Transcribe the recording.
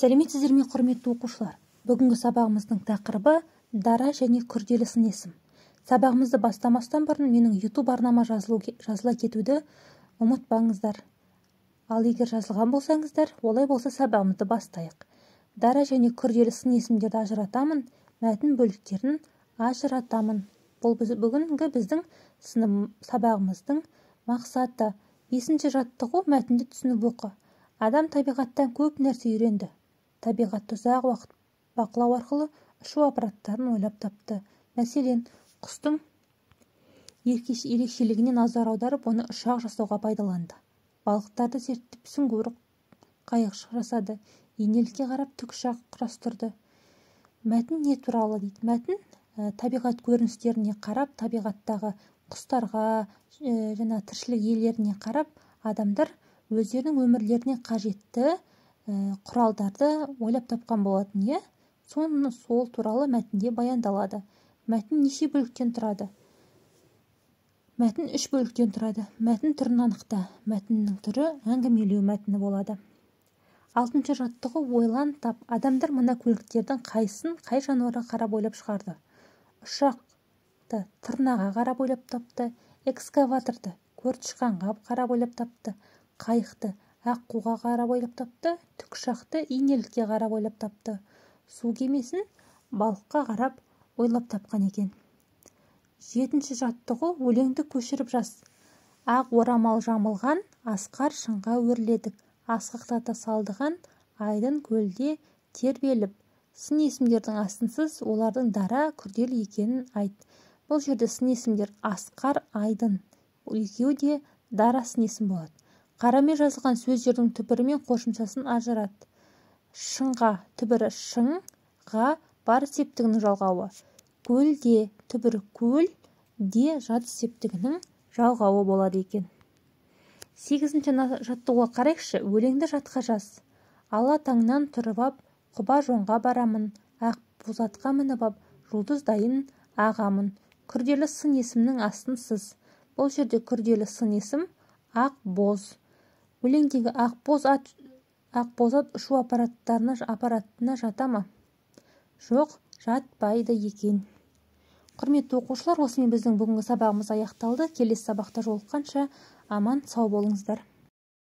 Сәлеметсіздер ме, құрметті оқушылар? Бүгінгі сабағымыздың тақырыбы дара және күрделі сын есім. Сабағымызды бастамастан бұрын менің YouTube арнама жазыла кетуді ұмытпаңыздар. Ал егер жазылған болсаңыздар, олай болса сабағымызды бастайық. Дара және күрделі сын есімдерді ажыратамын, мәтін бөліктерін ажыратамын. Бұл бүгінгі біздің сабағымыздың мақсаты. 5-ші жаттығу мәтінді түсініп оқы. Адам табиғаттан көп нәрсе үйренді. Табиғатты ұзақ уақыт бақылау арқылы ұшу аппараттарын ойлап тапты. Мәселен, құстың ерекшелігіне назар аударып, оны ұшақ жасауға пайдаланды. Балықтарды зерттеп сүңгуір қайық жасады. Инелікке қарап тікұшақ құрастырды. Мәтін не туралы дейді? Мәтін табиғат көріністеріне қарап, табиғаттағы құстарға, тіршілік иелеріне қарап, адамдар өздерінің өмірлеріне қажетті құралдарды ойлап тапқан болатын, сол туралы мәтінде баяндалады. Мәтін неше бөліктен тұрады? Мәтін 3 бөліктен тұрады. Мәтін түрін анықта. Мәтіннің түрі әңгімелеу мәтіні болады. 6-ші жаттығу ойлан тап. Адамдар мына көліктердің қайсысын қай жануарға қарап ойлап шығарды? Ұшақты тырнаға қарап ойлап тапты, экскаваторды көртышқанға қарап ойлап тапты, қайықты аққуға қарап ойлап тапты, тікұшақты инелікке қарап ойлап тапты, су кемесін балыққа қарап ойлап тапқан екен. 7-ші жаттығу өлеңді көшіріп жаз. Ақ орамал жамылған асқар шыңға өрледік. Асқақтата салдыған айдын көлде тербеліп. Сын есімдердің астынсыз олардың дара, күрделі екенін айт. Бұл жерде сын есімдер асқар, айдын. Екеуі де дара сын есім болады. Қарамен жазылған сөздердің түбірі мен қосымшасын ажырат. Шыңға түбірі шыңға бар септігінің жалғауы. Көлде түбірі көл, де жат септігінің жалғауы болады екен. 8-ші жаттығуға қарайықшы. Өлеңді жатқа жаз. Ала таңнан тұрып ап, құба жонға барамын, ақ бозатқа мініп ап, жұлдыздайын ағамын. Күрделі сын есімнің астынсыз. Бұл жерде күрделі сын есім ақ боз. Өлеңдегі ақ боз ат ұшу аппаратына жата ма? Жоқ, жатпайды екен. Құрметті оқушылар, осымен біздің бүгінгі сабағымыз аяқталды. Келесі сабақта жолыққанша аман сау болыңыздар.